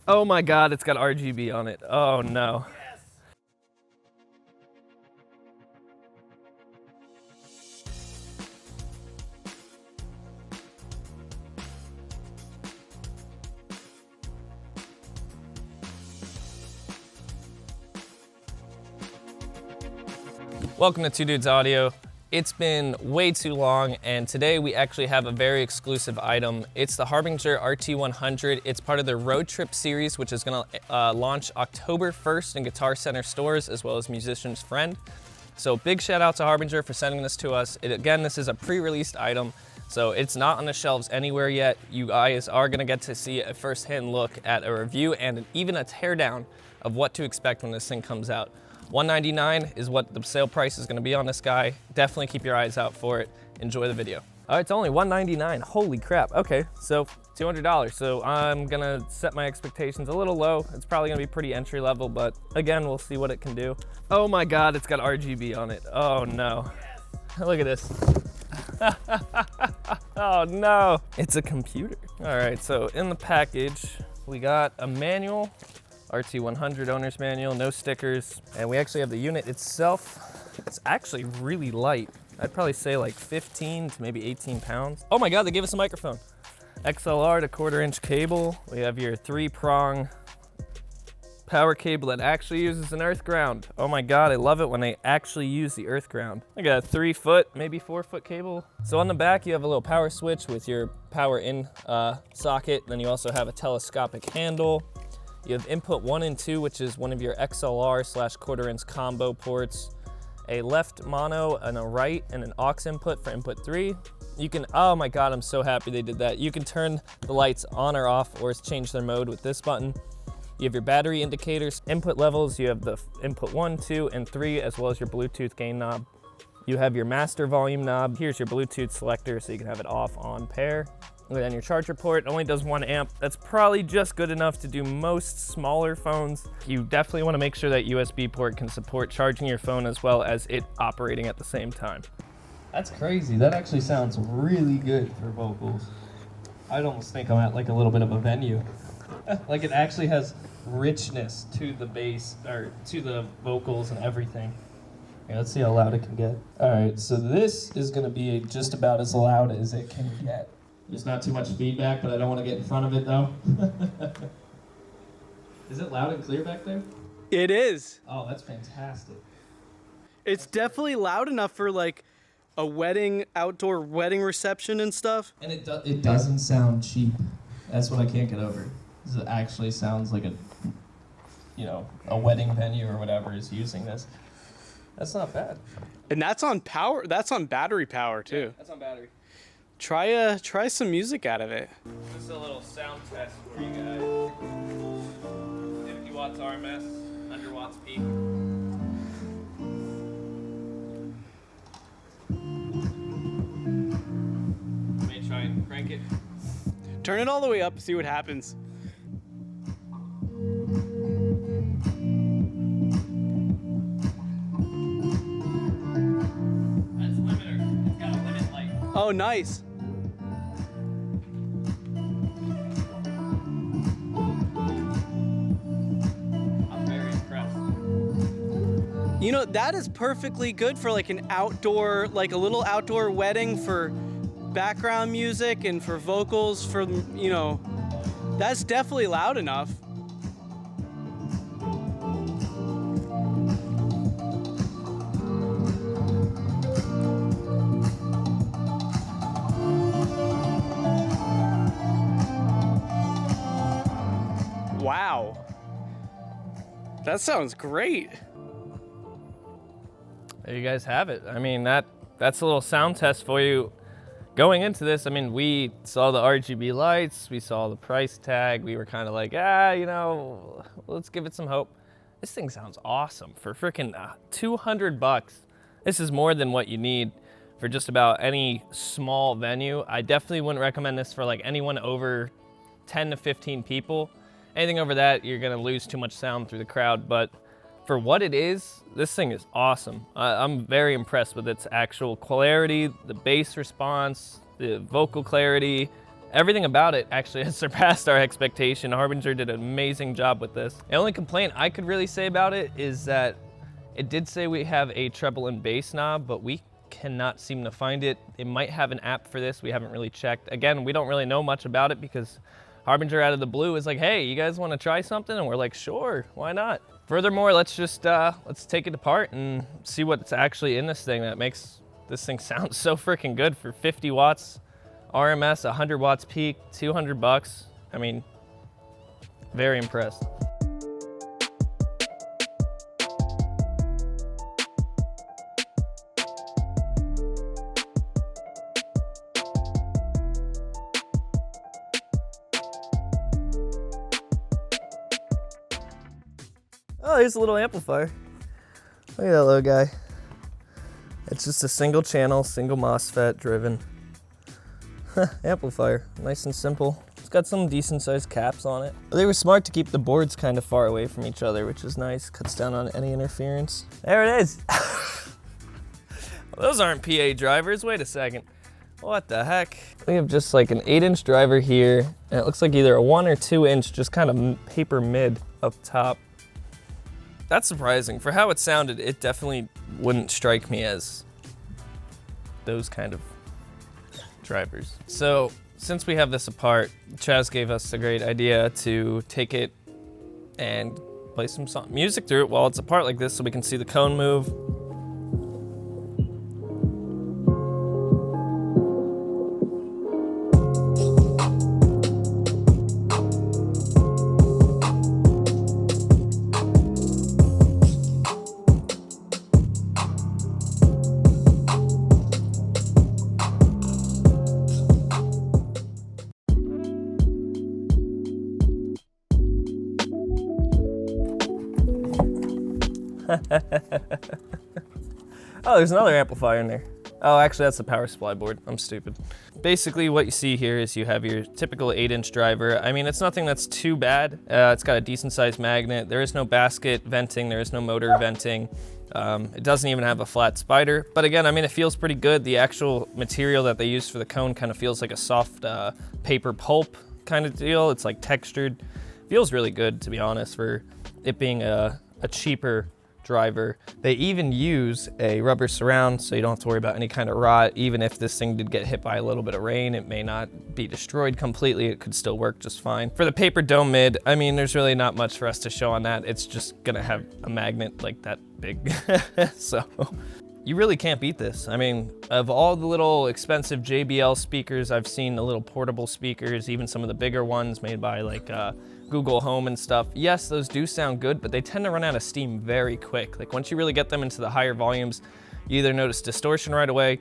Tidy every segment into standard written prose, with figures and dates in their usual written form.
Oh my God, it's got RGB on it. Oh no. Welcome to Two Dudes Audio. It's been way too long, and today we actually have a very exclusive item. It's the Harbinger RT100. It's part of the Road Trip series, which is gonna launch October 1st in Guitar Center stores, as well as Musician's Friend. So big shout out to Harbinger for sending this to us. Again, this is a pre-released item, so it's not on the shelves anywhere yet. You guys are gonna get to see a first-hand look at a review and even a teardown of what to expect when this thing comes out. $199 is what the sale price is gonna be on this guy. Definitely keep your eyes out for it. Enjoy the video. All right, it's only $199, holy crap. Okay, so $200. So I'm gonna set my expectations a little low. It's probably gonna be pretty entry level, but again, we'll see what it can do. Oh my God, it's got RGB on it. Oh no. Look at this. Oh no, it's a computer. All right, so in the package, we got a manual, RT100 owner's manual, no stickers. And we actually have the unit itself. It's actually really light. I'd probably say like 15 to maybe 18 pounds. Oh my God, they gave us a microphone. XLR to 1/4-inch cable. We have your 3-prong power cable that actually uses an earth ground. Oh my God, I love it when they actually use the earth ground. I got a 3-foot, maybe 4-foot cable. So on the back, you have a little power switch with your power in socket. Then you also have a telescopic handle. You have input 1 and 2, which is one of your XLR/1/4-inch combo ports, a left mono and a right, and an aux input for input 3. You can, oh my God, I'm so happy they did that. You can turn the lights on or off or change their mode with this button. You have your battery indicators, input levels. You have the input 1, 2, and 3, as well as your Bluetooth gain knob. You have your master volume knob. Here's your Bluetooth selector, so you can have it off, on, pair. And then your charger port only does 1 amp. That's probably just good enough to do most smaller phones. You definitely want to make sure that USB port can support charging your phone as well as it operating at the same time. That's crazy. That actually sounds really good for vocals. I'd almost think I'm at like a little bit of a venue. Like it actually has richness to the bass, or to the vocals and everything. Okay, let's see how loud it can get. All right, so this is gonna be just about as loud as it can get. There's not too much feedback, but I don't want to get in front of it though. Is it loud and clear back there? It is. Oh, that's fantastic. It's definitely loud enough for like a wedding, outdoor wedding reception and stuff. And it doesn't sound cheap. That's what I can't get over. It actually sounds like a wedding venue or whatever is using this. That's not bad. And that's on power. That's on battery power too. Yeah, that's on battery. Try some music out of it. This is a little sound test for you guys. 50 watts RMS, 100 watts peak. Let me try and crank it. Turn it all the way up, see what happens. That's limiter. It's got a limit light. Oh, nice. I'm very impressed. You know, that is perfectly good for like an outdoor, like a little outdoor wedding for background music and for vocals for, you know, that's definitely loud enough. Wow. That sounds great. There you guys have it. I mean, that's a little sound test for you. Going into this, I mean, we saw the RGB lights, we saw the price tag, we were kind of like, you know, let's give it some hope. This thing sounds awesome for freaking $200. This is more than what you need for just about any small venue. I definitely wouldn't recommend this for like anyone over 10 to 15 people. Anything over that, you're gonna lose too much sound through the crowd, but for what it is, this thing is awesome. I'm very impressed with its actual clarity, the bass response, the vocal clarity, Everything about it actually has surpassed our expectation. Harbinger did an amazing job with this. The only complaint I could really say about it is that it did say we have a treble and bass knob, but we cannot seem to find it. It might have an app for this. We haven't really checked. Again, we don't really know much about it because Harbinger out of the blue is like, hey, you guys want to try something? And we're like, sure, why not? Furthermore, let's just let's take it apart and see what's actually in this thing that makes this thing sound so freaking good for 50 watts RMS, 100 watts peak, $200. I mean, very impressed. Oh, here's a little amplifier. Look at that little guy. It's just a single channel, single MOSFET driven amplifier. Nice and simple. It's got some decent sized caps on it. They were smart to keep the boards kind of far away from each other, which is nice. Cuts down on any interference. There it is. Well, those aren't PA drivers. Wait a second. What the heck? We have just like an 8-inch driver here, and it looks like either a 1 or 2-inch, just kind of paper mid up top. That's surprising. For how it sounded, it definitely wouldn't strike me as those kind of drivers. So since we have this apart, Chaz gave us a great idea to take it and play some music through it while it's apart like this so we can see the cone move. Oh, there's another amplifier in there. Oh, actually that's the power supply board. I'm stupid. Basically what you see here is you have your typical 8-inch driver. I mean, it's nothing that's too bad. It's got a decent sized magnet. There is no basket venting. There is no motor venting. It doesn't even have a flat spider. But again, I mean, it feels pretty good. The actual material that they use for the cone kind of feels like a soft paper pulp kind of deal. It's like textured. Feels really good, to be honest, for it being a cheaper driver. They even use a rubber surround, so you don't have to worry about any kind of rot. Even if this thing did get hit by a little bit of rain, it may not be destroyed completely. It could still work just fine. For the paper dome mid, I mean, there's really not much for us to show on that. It's just gonna have a magnet like that big. So you really can't beat this. I mean, of all the little expensive JBL speakers, I've seen the little portable speakers, even some of the bigger ones made by like Google Home and stuff. Yes, those do sound good, but they tend to run out of steam very quick. Like once you really get them into the higher volumes, you either notice distortion right away,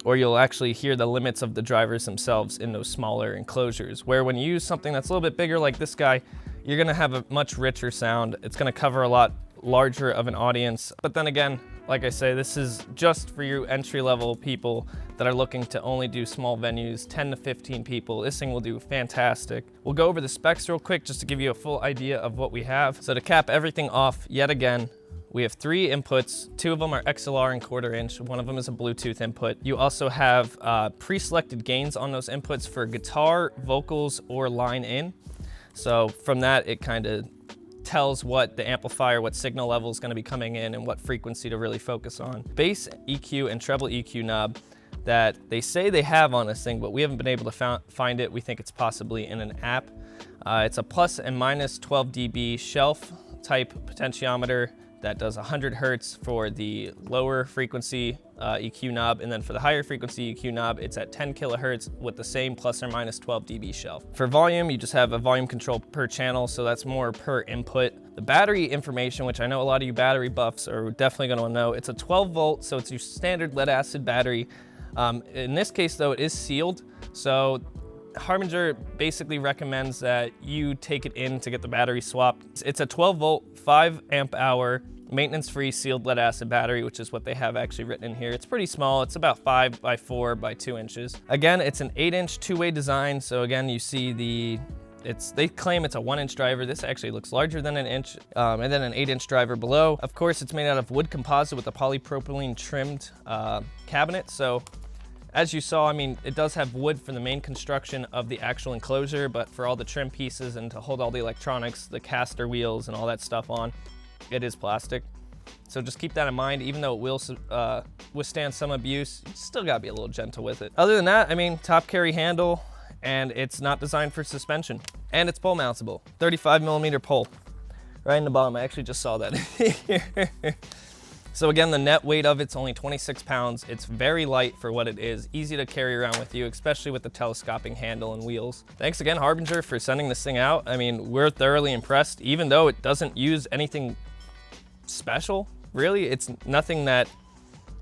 or you'll actually hear the limits of the drivers themselves in those smaller enclosures. Where when you use something that's a little bit bigger like this guy, you're gonna have a much richer sound. It's gonna cover a lot larger of an audience. But then again, like I say, this is just for you entry-level people that are looking to only do small venues, 10 to 15 people. This thing will do fantastic. We'll go over the specs real quick just to give you a full idea of what we have. So to cap everything off yet again, we have 3 inputs. 2 of them are XLR and 1/4 inch. One of them is a Bluetooth input. You also have pre-selected gains on those inputs for guitar, vocals, or line in. So from that, it kind of tells what the amplifier, what signal level is going to be coming in and what frequency to really focus on. Bass EQ and treble EQ knob that they say they have on this thing, but we haven't been able to find it. We think it's possibly in an app. It's a plus and minus 12 dB shelf type potentiometer that does 100 hertz for the lower frequency EQ knob, and then for the higher frequency EQ knob, it's at 10 kilohertz with the same plus or minus 12 dB shelf. For volume, you just have a volume control per channel, so that's more per input. The battery information, which I know a lot of you battery buffs are definitely gonna know, it's a 12 volt, so it's your standard lead acid battery. In this case though, it is sealed, so Harbinger basically recommends that you take it in to get the battery swapped. It's a 12 volt, 5 amp hour, maintenance-free sealed lead acid battery, which is what they have actually written in here. It's pretty small. It's about 5 by 4 by 2 inches. Again, it's an 8-inch two-way design. So again, you see they claim it's a 1-inch driver. This actually looks larger than an inch, and then an 8-inch driver below. Of course, it's made out of wood composite with a polypropylene trimmed cabinet. So As you saw, I mean, it does have wood for the main construction of the actual enclosure, but for all the trim pieces and to hold all the electronics, the caster wheels and all that stuff on, it is plastic. So just keep that in mind. Even though it will withstand some abuse, you still gotta be a little gentle with it. Other than that, I mean, top carry handle, and it's not designed for suspension. And it's pole mountable, 35mm pole. Right in the bottom, I actually just saw that here. So again, the net weight of it's only 26 pounds. It's very light for what it is, easy to carry around with you, especially with the telescoping handle and wheels. Thanks again, Harbinger, for sending this thing out. I mean, we're thoroughly impressed, even though it doesn't use anything special, really. It's nothing that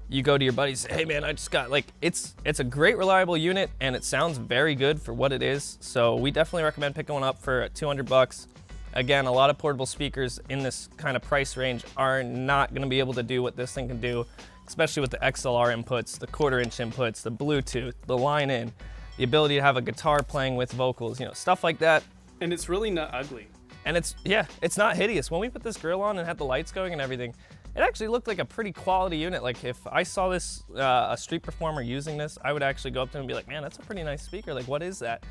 you go to your buddy and say, hey man, I just got, like, it's a great reliable unit and it sounds very good for what it is. So we definitely recommend picking one up for 200 bucks. Again, a lot of portable speakers in this kind of price range are not gonna be able to do what this thing can do, especially with the XLR inputs, the 1/4 inch inputs, the Bluetooth, the line in, the ability to have a guitar playing with vocals, you know, stuff like that. And it's really not ugly. And it's not hideous. When we put this grill on and had the lights going and everything, it actually looked like a pretty quality unit. Like if I saw this, a street performer using this, I would actually go up to them and be like, man, that's a pretty nice speaker. Like, what is that?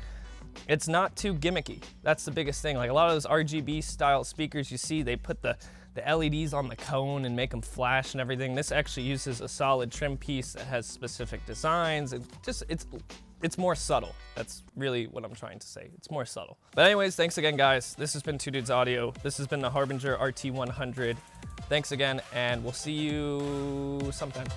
It's not too gimmicky. That's the biggest thing. Like a lot of those RGB style speakers you see, they put the LEDs on the cone and make them flash and everything. This actually uses a solid trim piece that has specific designs. And just, it's more subtle. That's really what I'm trying to say. It's more subtle. But anyways, thanks again, guys. This has been Two Dudes Audio. This has been the Harbinger RT100. Thanks again, and we'll see you sometime.